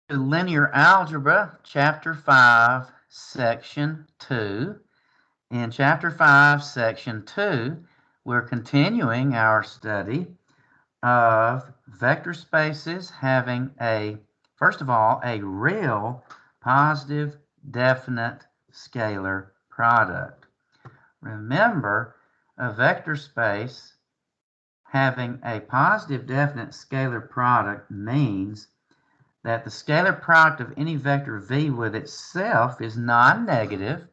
Linear Algebra, Chapter 5, Section 2. In Chapter 5, Section 2, we're continuing our study of vector spaces having first of all, a real positive definite scalar product. Remember, a vector space having a positive definite scalar product means that the scalar product of any vector v with itself is non-negative,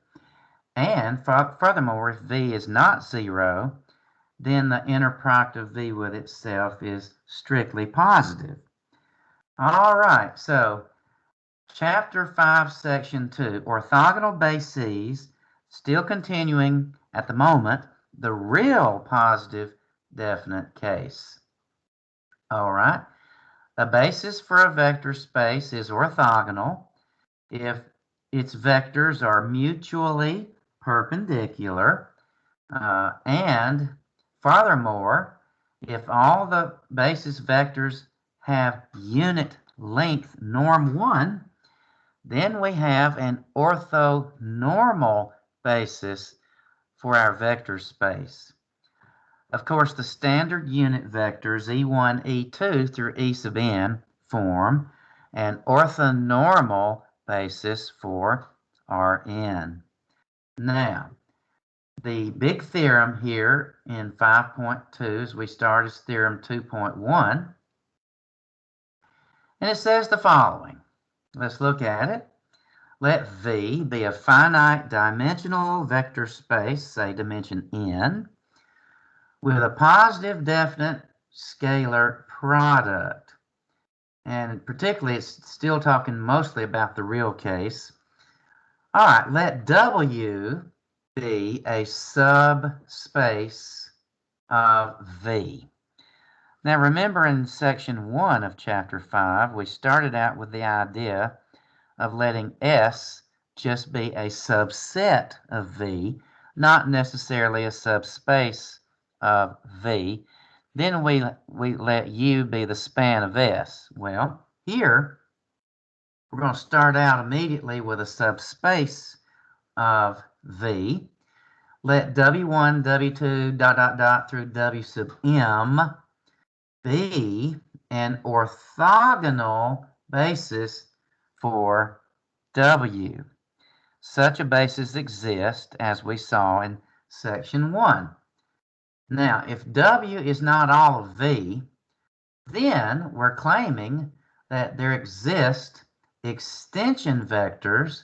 and furthermore, if v is not 0, then the inner product of v with itself is strictly positive. All right, so Chapter 5, Section 2, orthogonal bases, still continuing at the moment, the real positive definite case. All right. A basis for a vector space is orthogonal if its vectors are mutually perpendicular, and furthermore, if all the basis vectors have unit length norm 1, then we have an orthonormal basis for our vector space. Of course, the standard unit vectors E1, E2 through E sub n form an orthonormal basis for Rn. Now, the big theorem here in 5.2 as we start is theorem 2.1, and it says the following. Let's look at it. Let V be a finite dimensional vector space, say dimension n, with a positive definite scalar product. And particularly, it's still talking mostly about the real case. All right, let W be a subspace of V. Now remember, in section 1 of chapter 5, we started out with the idea of letting S just be a subset of V, not necessarily a subspace of V. Then we let U be the span of S. Well, here we're going to start out immediately with a subspace of V. Let W1, W2, ... through W sub M be an orthogonal basis for W. Such a basis exists, as we saw in section 1. Now, if W is not all of V, then we're claiming that there exist extension vectors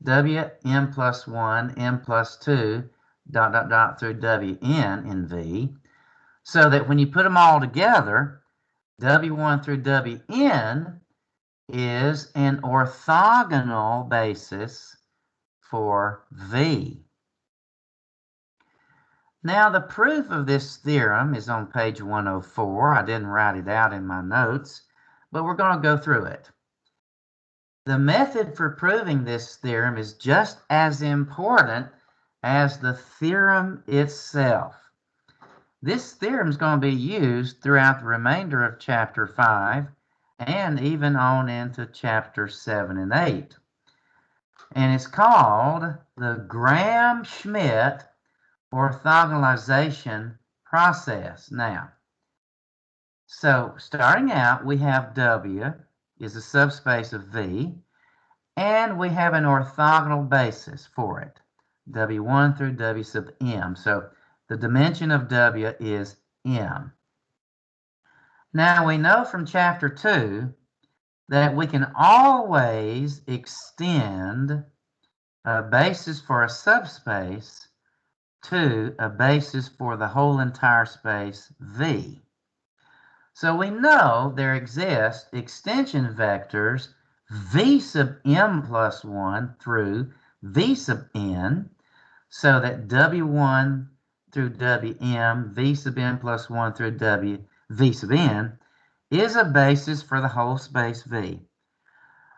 Wn plus 1, n plus 2, ... through Wn in V, so that when you put them all together, W1 through Wn is an orthogonal basis for V. Now, the proof of this theorem is on page 104. I didn't write it out in my notes, but we're going to go through it. The method for proving this theorem is just as important as the theorem itself. This theorem is going to be used throughout the remainder of chapter 5 and even on into chapter 7 and 8. And it's called the Gram-Schmidt orthogonalization process. Now, so starting out, we have W is a subspace of V, and we have an orthogonal basis for it, W1 through W sub M. So the dimension of W is M. Now we know from chapter 2 that we can always extend a basis for a subspace to a basis for the whole entire space V. So we know there exist extension vectors V sub M plus 1 through V sub N, so that W1 through Wm, V sub n plus 1 through V sub n is a basis for the whole space V.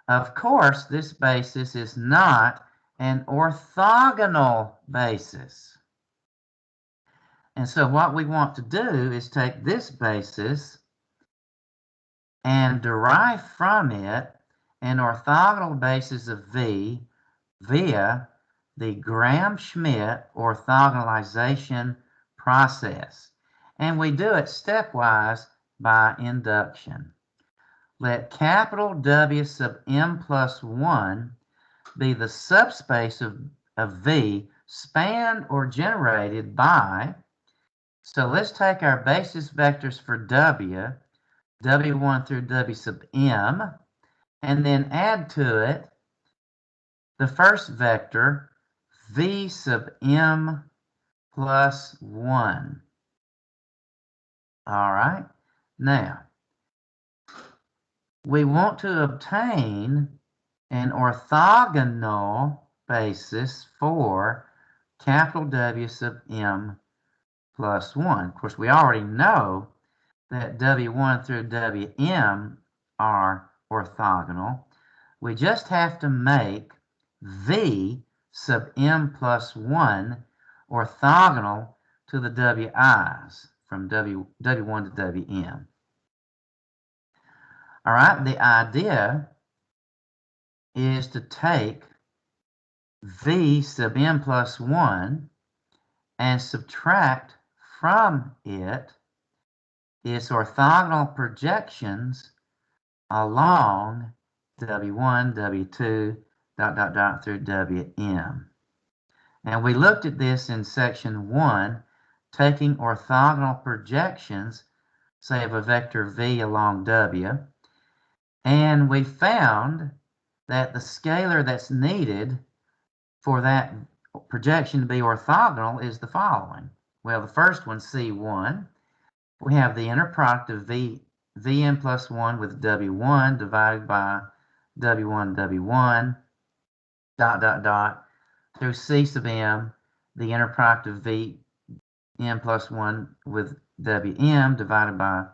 Of course, this basis is not an orthogonal basis. And so what we want to do is take this basis and derive from it an orthogonal basis of V via the Gram-Schmidt orthogonalization process. And we do it stepwise by induction. Let capital W sub m plus 1 be the subspace of V spanned or generated by, so let's take our basis vectors for W, W1 through W sub m, and then add to it the first vector, V sub m plus 1. All right, now we want to obtain an orthogonal basis for capital W sub m plus 1. Of course, we already know that W1 through Wm are orthogonal. We just have to make V sub m plus 1 orthogonal to the Wi's from W1 to Wm. All right, the idea is to take V sub m plus 1 and subtract from it its orthogonal projections along W1, W2, through Wm. And we looked at this in section 1, taking orthogonal projections, say of a vector V along W, and we found that the scalar that's needed for that projection to be orthogonal is the following. Well, the first one, C1, we have the inner product of Vm plus 1 with W1 divided by W1, W1, through C sub m, the inner product of Vm plus 1 with Wm divided by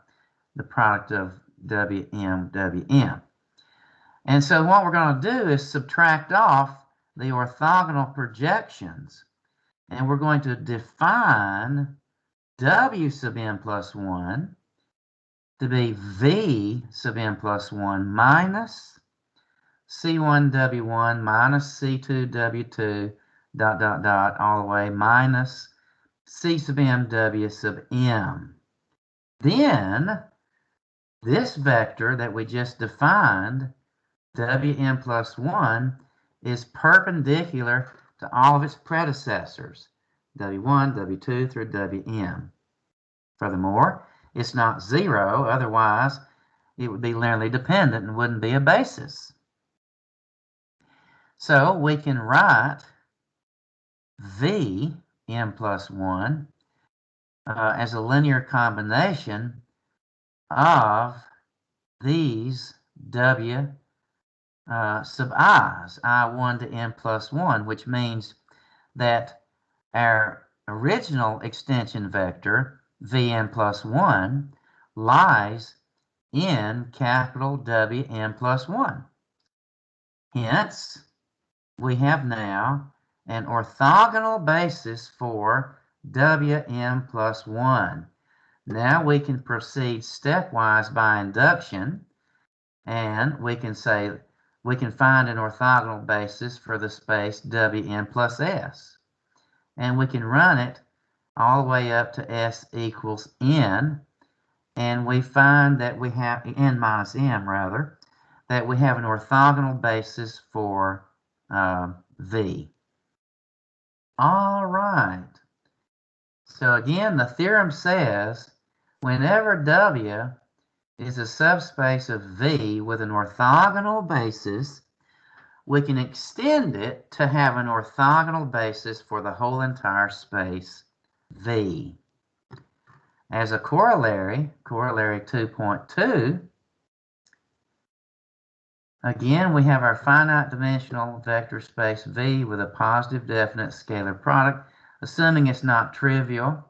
the product of Wm, Wm. And so what we're going to do is subtract off the orthogonal projections, and we're going to define W sub m plus 1 to be V sub m plus 1 minus C1 W1 minus C2 W2 all the way minus C sub m W sub m. Then this vector that we just defined, Wm plus 1, is perpendicular to all of its predecessors, W1, W2 through Wm. Furthermore, it's not 0, otherwise it would be linearly dependent and wouldn't be a basis. So we can write V m plus 1 as a linear combination of these W sub i's, I1 to n plus 1, which means that our original extension vector, Vm plus 1, lies in capital Wm plus 1. Hence, we have now an orthogonal basis for Wm plus 1. Now we can proceed stepwise by induction, and we can say we can find an orthogonal basis for the space Wm plus s. And we can run it all the way up to s equals n, and we find that we have n minus m rather, that we have an orthogonal basis for V. All right. So again, the theorem says whenever W is a subspace of V with an orthogonal basis, we can extend it to have an orthogonal basis for the whole entire space V. As a corollary 2.2, again, we have our finite dimensional vector space V with a positive definite scalar product. Assuming it's not trivial,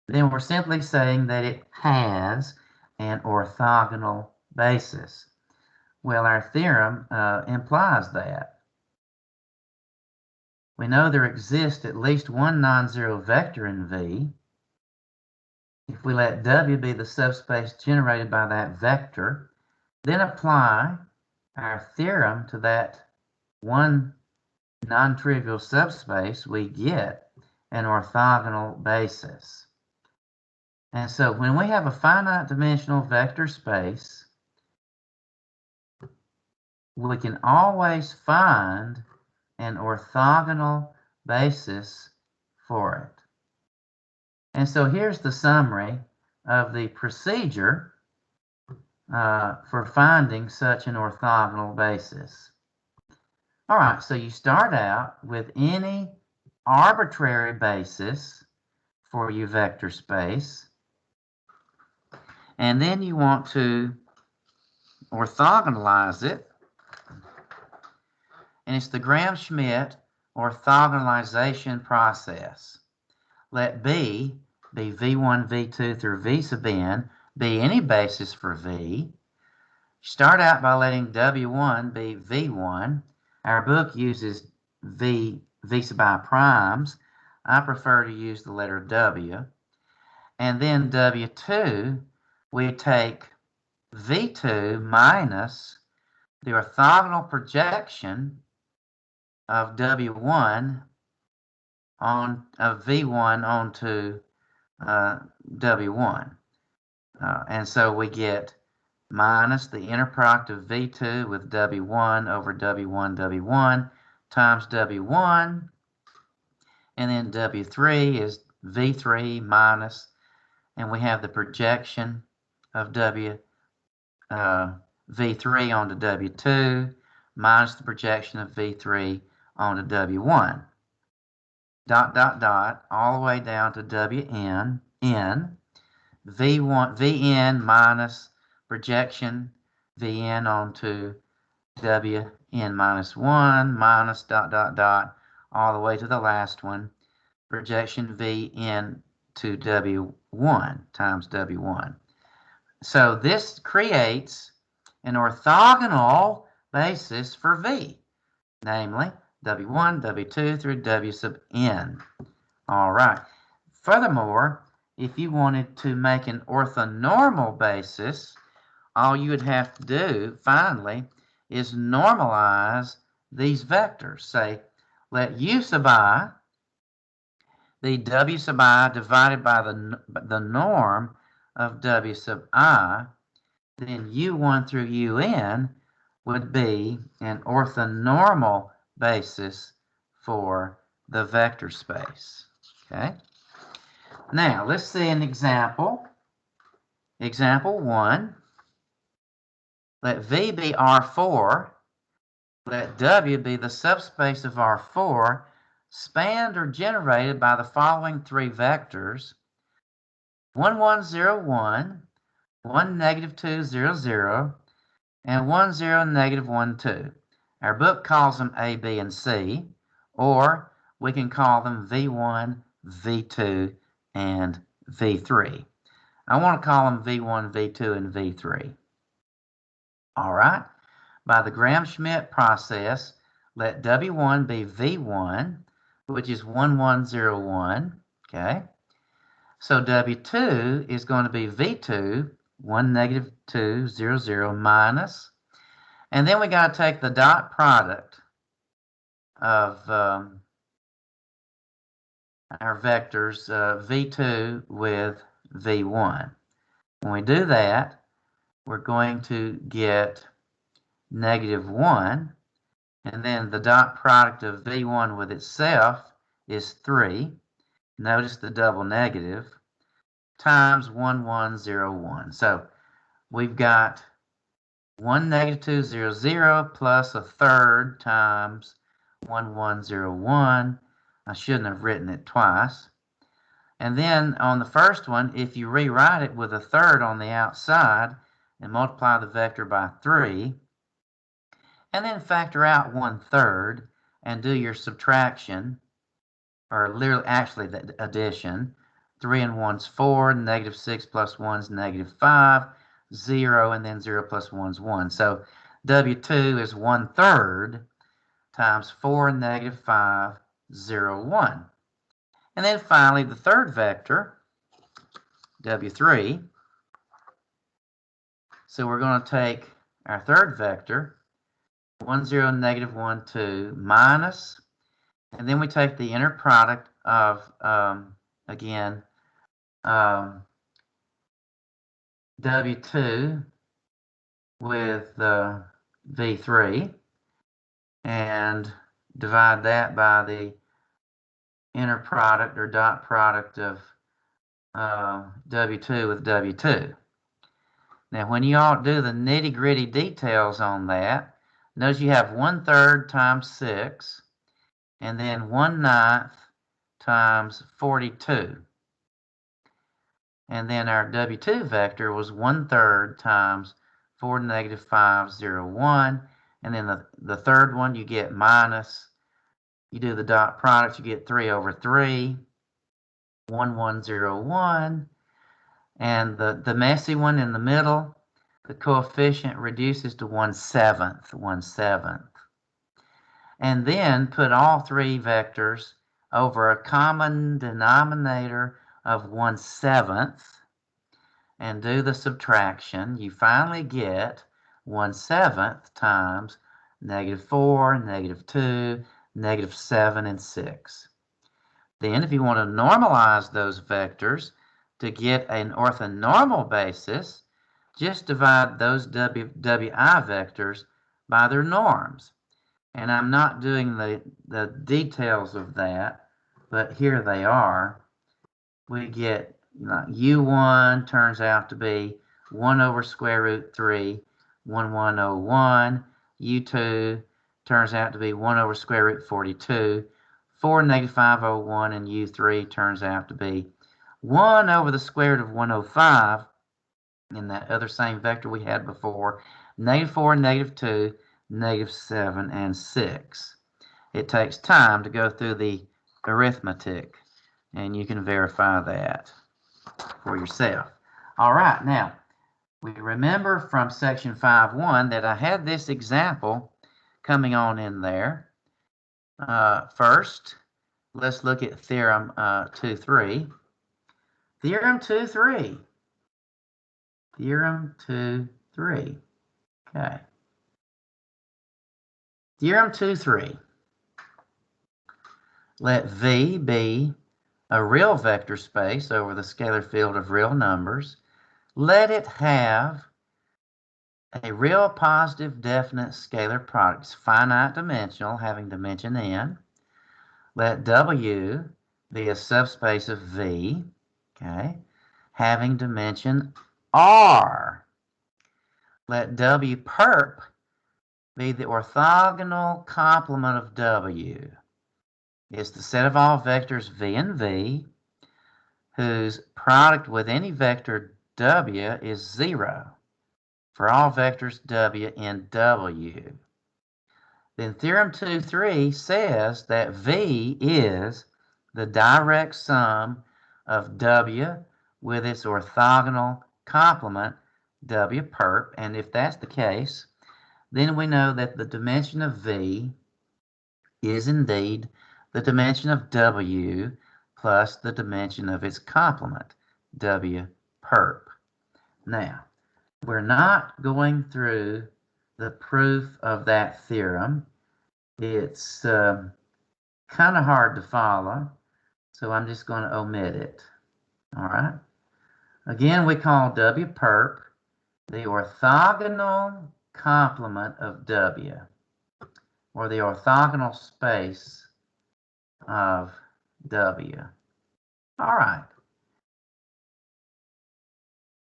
then we're simply saying that it has an orthogonal basis. Well, our theorem implies that. We know there exists at least one non-zero vector in V. If we let W be the subspace generated by that vector, then apply our theorem to that one non-trivial subspace, we get an orthogonal basis. And so when we have a finite dimensional vector space, we can always find an orthogonal basis for it. And so here's the summary of the procedure for finding such an orthogonal basis. All right, so you start out with any arbitrary basis for your vector space, and then you want to orthogonalize it, and it's the Gram-Schmidt orthogonalization process. Let B be V1, V2 through V sub n, be any basis for V. Start out by letting W1 be V1. Our book uses V sub I primes. I prefer to use the letter W. And then W2, we take V2 minus the orthogonal projection of W1 of V1 onto W1. And so we get minus the inner product of V2 with W1 over W1 times W1, and then W3 is V3 minus, and we have the projection of V3 onto W2 minus the projection of V3 onto W1. Dot, dot, dot, all the way down to Wn, n, Vn minus projection Vn onto Wn minus 1 minus dot, dot, dot, all the way to the last one, projection Vn to W1 times W1. So this creates an orthogonal basis for V, namely W1, W2 through W sub n. All right. Furthermore, if you wanted to make an orthonormal basis, all you would have to do, finally, is normalize these vectors. Say, let U sub I be W sub I divided by the norm of W sub I, then U1 through UN would be an orthonormal basis for the vector space. Okay. Now, let's see an example. Example 1. Let V be R4. Let W be the subspace of R4 spanned or generated by the following three vectors: 1, 1, 0, 1, 1, negative 2, 0, 0, and 1, 0, negative 1, 2. Our book calls them A, B, and C, or we can call them V1, V2, and V3. I want to call them V1, V2, and V3. All right. By the Gram-Schmidt process, let W1 be V1, which is 1, 1, 0, 1. Okay. So W2 is going to be V2, 1, negative 2, 0, 0, minus. And then we got to take the dot product of our vectors V2 with V1. When we do that, we're going to get negative 1, and then the dot product of V1 with itself is 3. Notice the double negative, times 1, 1, 0, 1. So we've got 1, negative 2, 0, 0 plus a third times 1, 1, 0, 1. I shouldn't have written it twice. And then on the first one, if you rewrite it with a third on the outside and multiply the vector by 3, and then factor out 1/3 and do your subtraction, or literally actually the addition. 3 and 1's 4, negative 6 plus 1's negative 5, 0, and then 0 plus 1's 1. So W2 is 1/3 times 4, negative 5, 0, 1. And then finally, the third vector, W3. So we're going to take our third vector 1, 0, negative 1, 2, minus, and then we take the inner product of, again, W2 with V3 and divide that by the inner product or dot product of W2 with W2. Now, when you all do the nitty-gritty details on that, notice you have 1/3 times 6, and then 1/9 times 42. And then our W2 vector was 1/3 times 4 to the negative 5, 0, 1. And then the third one, you get minus. You do the dot product, you get 3 over 3, 1, 1, 0, 1. And the messy one in the middle, the coefficient reduces to 1/7, 1/7. And then put all three vectors over a common denominator of 1/7 and do the subtraction. You finally get 1/7 times -4, -2, -7, and 6. Then if you want to normalize those vectors to get an orthonormal basis, just divide those WI vectors by their norms. And I'm not doing the details of that, but here they are. We get U1 turns out to be 1 over square root 3, 1101. U2 turns out to be 1 over square root 42, 4 negative 501, and U3 turns out to be 1 over the square root of 105 in that other same vector we had before, -4, -2, -7, and 6. It takes time to go through the arithmetic, and you can verify that for yourself. All right, now, we remember from section 5.1 that I had this example coming on in there. First, let's look at theorem 2.3. Theorem 2.3. Theorem 2.3. Okay. Theorem 2.3. Let V be a real vector space over the scalar field of real numbers. Let it have a real positive definite scalar product, finite dimensional, having dimension n. Let W be a subspace of V, okay, having dimension R. Let W perp be the orthogonal complement of W. It's the set of all vectors V and V whose product with any vector W is 0 for all vectors W in W. Then theorem 2.3 says that V is the direct sum of W with its orthogonal complement W perp, and if that's the case, then we know that the dimension of V is indeed the dimension of W plus the dimension of its complement, W perp. Now, we're not going through the proof of that theorem. It's kind of hard to follow, so I'm just going to omit it. All right. Again, we call W perp the orthogonal complement of W, or the orthogonal space of W. All right.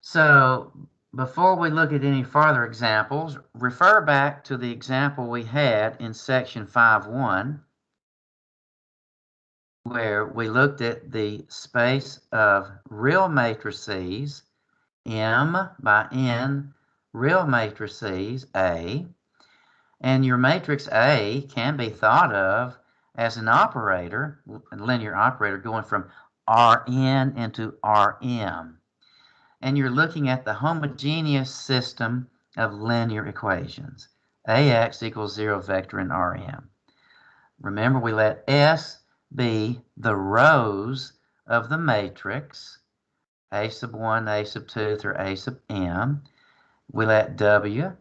So before we look at any further examples, refer back to the example we had in section 5.1, where we looked at the space of real matrices, M by N real matrices, A, and your matrix A can be thought of as an operator, a linear operator going from Rn into Rm. And you're looking at the homogeneous system of linear equations. Ax equals 0 vector in Rm. Remember, we let S be the rows of the matrix, A sub 1, A sub 2 through A sub m. We let W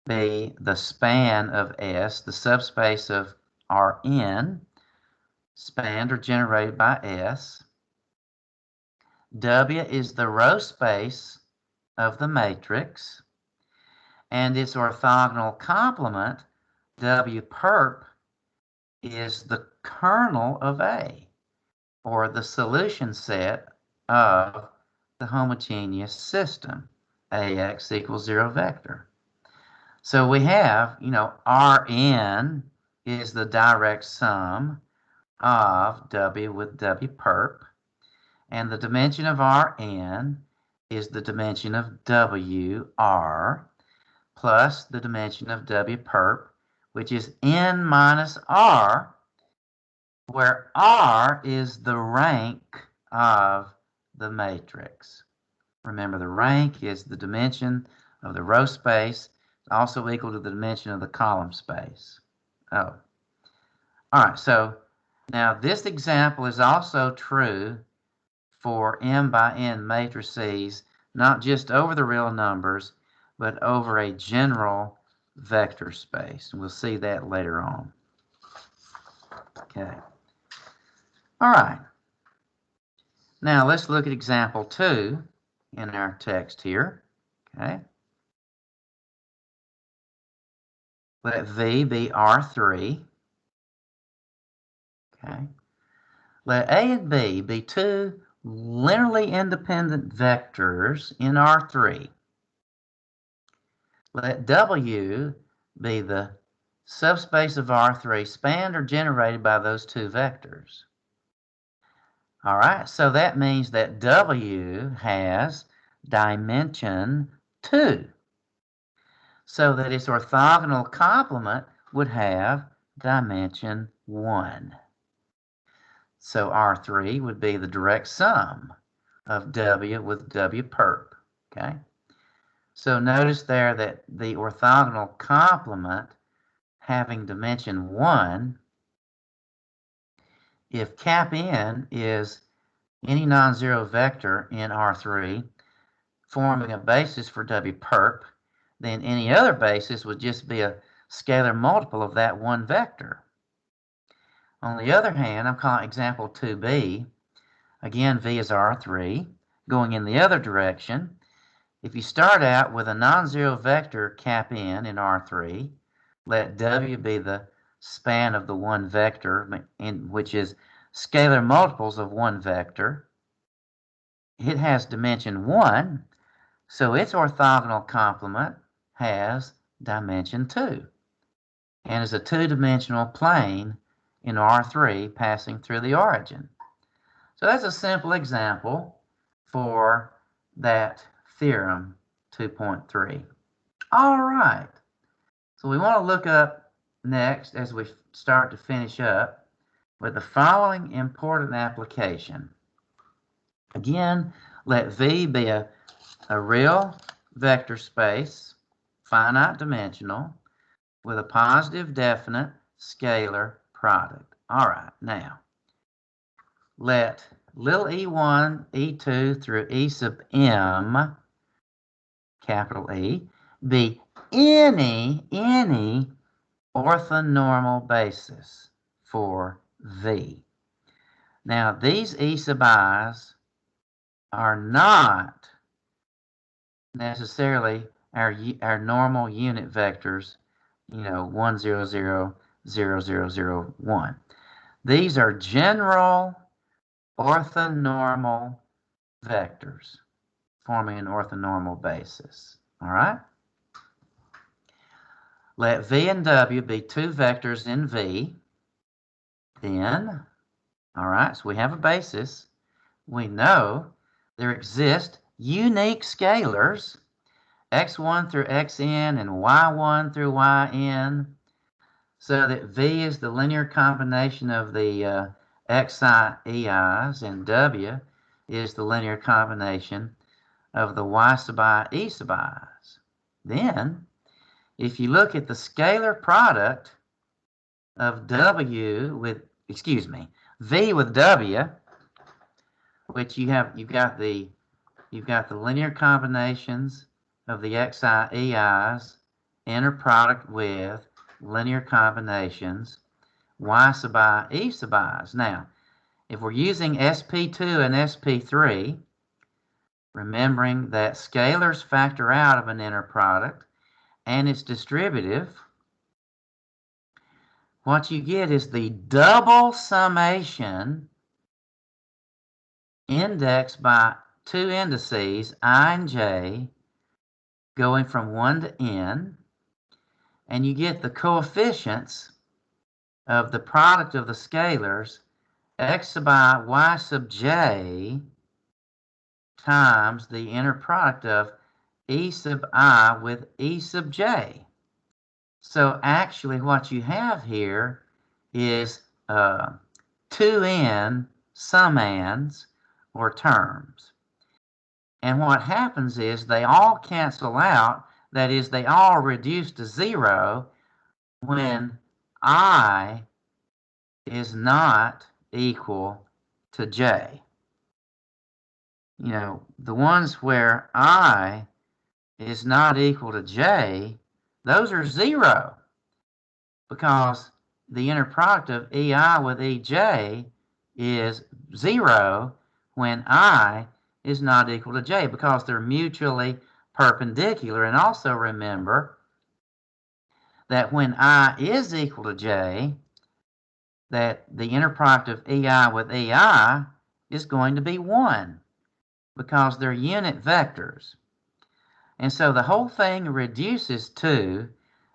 be the span of S, the subspace of Rn, spanned or generated by S. W is the row space of the matrix, and its orthogonal complement, W perp, is the kernel of A, or the solution set of the homogeneous system, AX equals 0 vector. So we have, Rn is the direct sum of W with W perp, and the dimension of Rn is the dimension of WR plus the dimension of W perp, which is N minus R, where R is the rank of the matrix. Remember, the rank is the dimension of the row space, also equal to the dimension of the column space. Oh. All right, so now this example is also true for m by n matrices, not just over the real numbers, but over a general vector space. We'll see that later on. Okay. All right. Now let's look at example 2 in our text here. Okay. Let V be R3. Okay. Let A and B be two linearly independent vectors in R3. Let W be the subspace of R3 spanned or generated by those two vectors. All right, so that means that W has dimension 2, so that its orthogonal complement would have dimension 1. So R3 would be the direct sum of W with W perp, okay? So notice there that the orthogonal complement having dimension 1, if cap n is any non-zero vector in R3 forming a basis for W perp, then any other basis would just be a scalar multiple of that one vector. On the other hand, I'm calling example 2b. Again, V is R3, going in the other direction. If you start out with a non-zero vector cap n in R3, let W be the span of the one vector, which is scalar multiples of one vector. It has dimension 1, so its orthogonal complement has dimension 2, and is a two-dimensional plane in R3 passing through the origin. So that's a simple example for that theorem 2.3. All right. So we want to look up next, as we start to finish up, with the following important application. Again, let V be a real vector space, finite dimensional, with a positive definite scalar product. All right, now, let little e1, e2 through e sub m, capital E, be any orthonormal basis for V. Now, these e sub i's are not necessarily our normal unit vectors, 1, 0, 0, 0, 0, 0, 1. These are general orthonormal vectors forming an orthonormal basis. All right? Let V and W be two vectors in V. Then, all right, so we have a basis. We know there exist unique scalars, x1 through xn and y1 through yn, so that V is the linear combination of the xi ei's, and W is the linear combination of the y sub I e sub i's. Then, if you look at the scalar product of V with W, which you've got the linear combinations of the xi ei's inner product with linear combinations y sub I, e sub i's. Now, if we're using sp2 and sp3, remembering that scalars factor out of an inner product and it's distributive, what you get is the double summation indexed by two indices, I and j, going from 1 to n, and you get the coefficients of the product of the scalars x sub I, y sub j times the inner product of e sub I with e sub j. So actually what you have here is 2n summands or terms. And what happens is they all cancel out. That is, they all reduce to 0 when I is not equal to j. You know, the ones where I is not equal to j, those are 0, because the inner product of ei with ej is 0 when I is not equal to j, because they're mutually perpendicular. And also remember that when I is equal to j, that the inner product of ei with ei is going to be 1, because they're unit vectors. And so the whole thing reduces to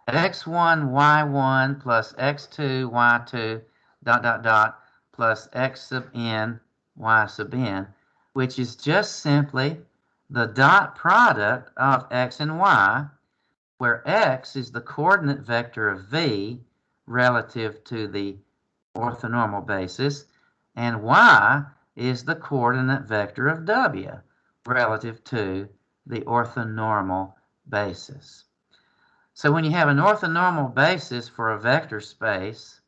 x1, y1 plus x2, y2, dot, dot, dot, plus x sub n, y sub n, which is just simply the dot product of x and y, where x is the coordinate vector of v relative to the orthonormal basis, and y is the coordinate vector of w relative to the orthonormal basis. So when you have an orthonormal basis for a vector space,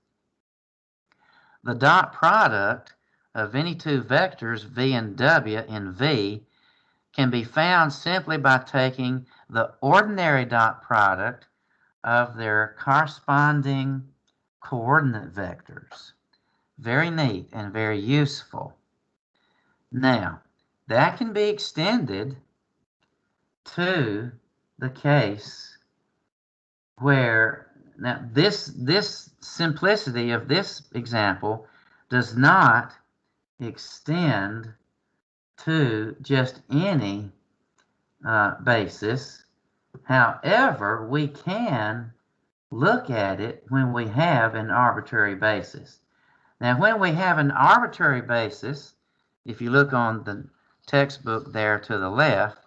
the dot product of any two vectors, v and w, in V can be found simply by taking the ordinary dot product of their corresponding coordinate vectors. Very neat and very useful. Now, that can be extended to the case where, now this simplicity of this example does not extend to just any basis. However, we can look at it when we have an arbitrary basis. Now, when we have an arbitrary basis, if you look on the textbook there to the left,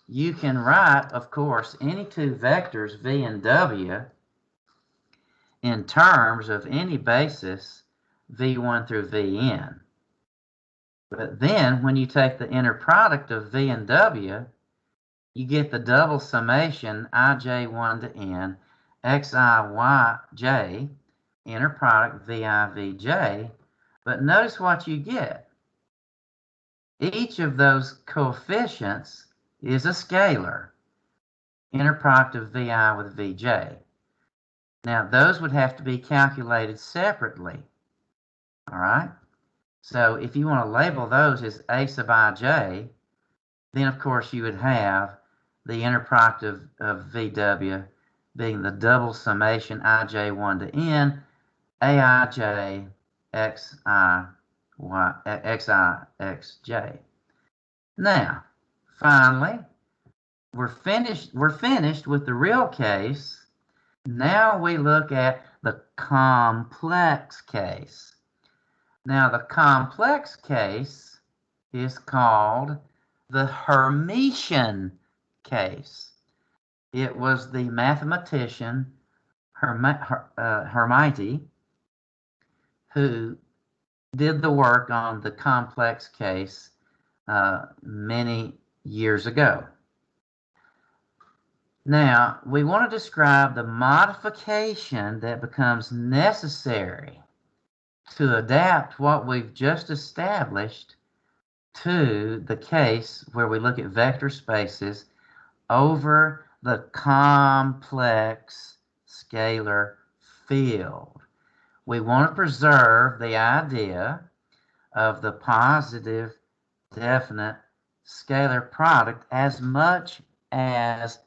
you can write, of course, any two vectors, v and w, in terms of any basis, v1 through vn. But then, when you take the inner product of v and w, you get the double summation ij1 to n, xiyj, inner product vi vj. But notice what you get. Each of those coefficients is a scalar, inner product of vi with vj. Now, those would have to be calculated separately. All right? So if you want to label those as a sub ij, then of course you would have the inner product of vw being the double summation ij1 to n, aij xij. Now, finally, we're finished with the real case. Now we look at the complex case. Now, the complex case is called the Hermitian case. It was the mathematician Hermite who did the work on the complex case many years ago. Now, we want to describe the modification that becomes necessary to adapt what we've just established to the case where we look at vector spaces over the complex scalar field. We want to preserve the idea of the positive definite scalar product as much as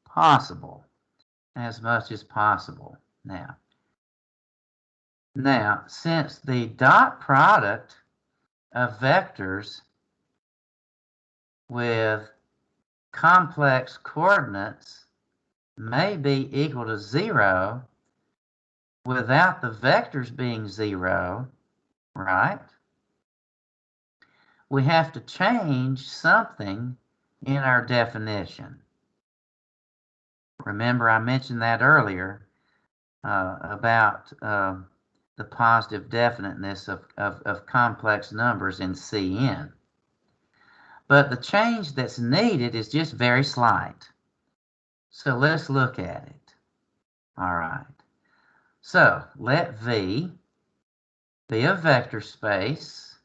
possible. As much as possible. Now, since the dot product of vectors with complex coordinates may be equal to 0 without the vectors being 0, right? We have to change something in our definition. Remember, I mentioned that earlier about the positive definiteness of complex numbers in Cn. But the change that's needed is just very slight. So let's look at it. All right. So let V be a vector space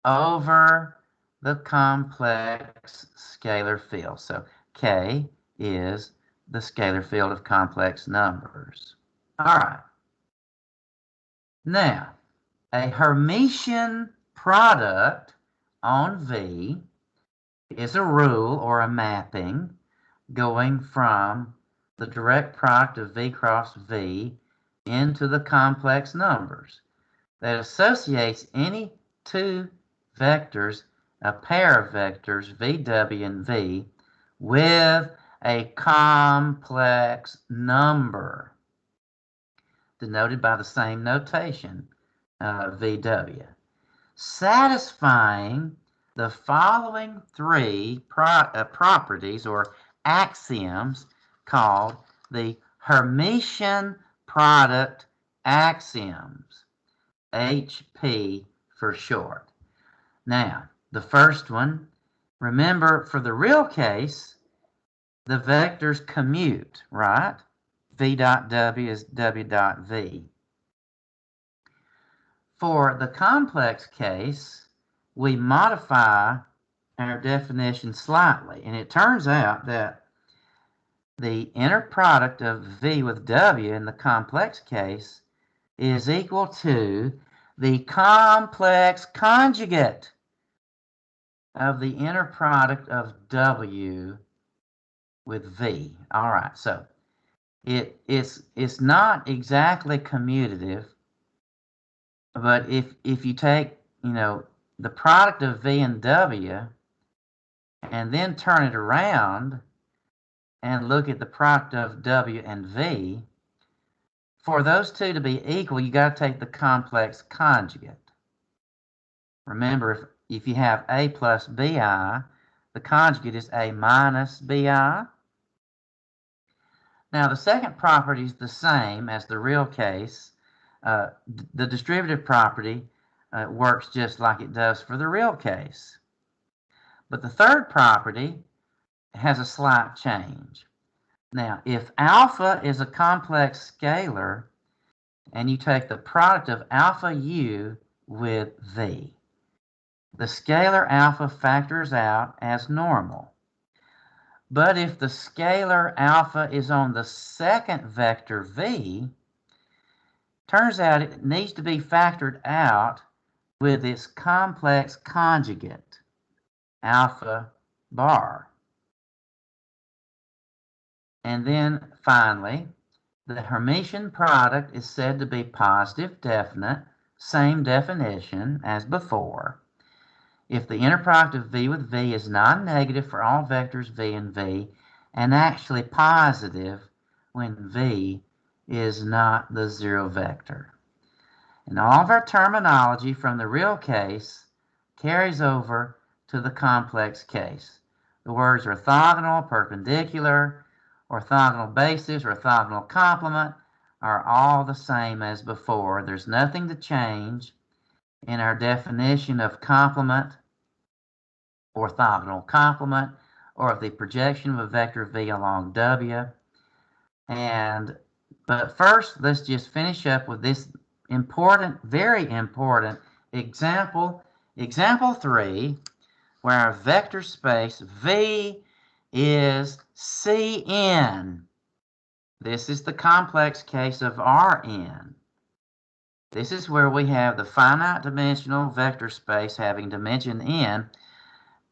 over the complex scalar field. So K is the scalar field of complex numbers. All right. Now, a Hermitian product on V is a rule or a mapping going from the direct product of V cross V into the complex numbers that associates any two vectors, a pair of vectors, VW and V, with a complex number, denoted by the same notation, VW, satisfying the following three properties or axioms called the Hermitian product axioms, HP for short. Now, the first one, remember for the real case, the vectors commute, right? V dot W is W dot V. For the complex case, we modify our definition slightly, and it turns out that the inner product of V with W in the complex case is equal to the complex conjugate of the inner product of W with V. All right, so it's not exactly commutative, but if you take, the product of V and W and then turn it around and look at the product of W and V, for those two to be equal, you got to take the complex conjugate. Remember, if you have A plus BI, the conjugate is A minus BI. Now, the second property is the same as the real case. The distributive property works just like it does for the real case. But the third property has a slight change. Now, if alpha is a complex scalar, and you take the product of alpha U with V, the scalar alpha factors out as normal. But if the scalar alpha is on the second vector V, turns out it needs to be factored out with its complex conjugate, alpha bar. And then finally, the Hermitian product is said to be positive definite, same definition as before, if the inner product of V with V is non-negative for all vectors V and V, and actually positive when V is not the zero vector. And all of our terminology from the real case carries over to the complex case. The words orthogonal, perpendicular, orthogonal basis, orthogonal complement are all the same as before. There's nothing to change in our definition of complement, orthogonal complement, or of the projection of a vector V along W. But first, let's just finish up with this important, very important example 3, where our vector space V is Cn. This is the complex case of Rn. This is where we have the finite dimensional vector space having dimension n,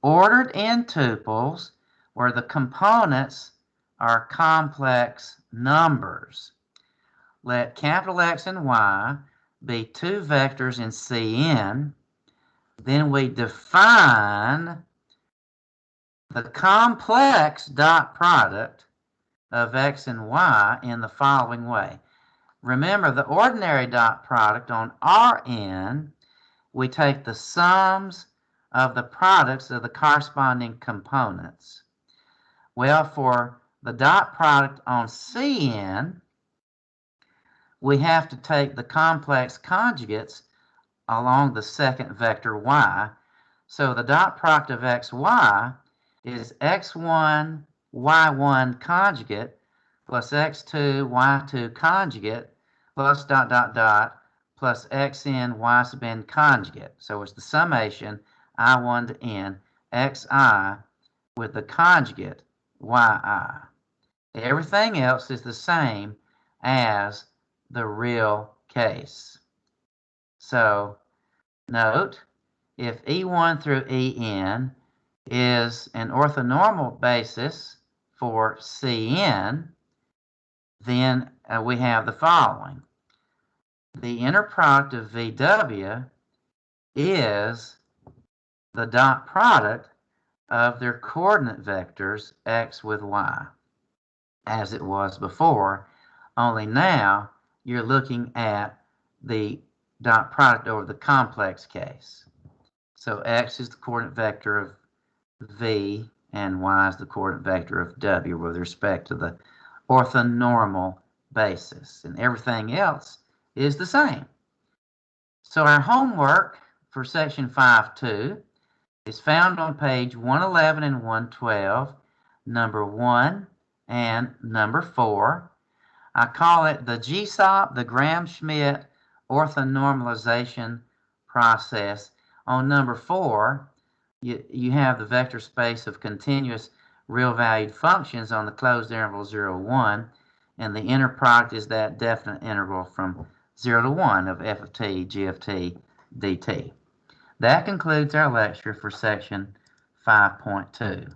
ordered in tuples where the components are complex numbers. Let capital X and Y be two vectors in Cn. Then we define the complex dot product of X and Y in the following way. Remember, the ordinary dot product on Rn, we take the sums of the products of the corresponding components. Well, for the dot product on Cn, we have to take the complex conjugates along the second vector y. So the dot product of xy is x1, y1 conjugate plus x2, y2 conjugate plus dot dot dot plus xn, y sub n conjugate. So it's the summation I1 to n xi with the conjugate yi. Everything else is the same as the real case. So note, if E1 through En is an orthonormal basis for Cn, then we have the following. The inner product of VW is the dot product of their coordinate vectors x with y, as it was before, only now you're looking at the dot product over the complex case. So x is the coordinate vector of v and y is the coordinate vector of w with respect to the orthonormal basis, and everything else is the same. So our homework for section 5.2 is found on page 111 and 112, number 1 and number 4. I call it the GSOP, the Gram-Schmidt orthonormalization process. On number 4, you have the vector space of continuous real-valued functions on the closed interval 0, 1, and the inner product is that definite interval from 0 to 1 of f of t, g of t, dt. That concludes our lecture for section 5.2.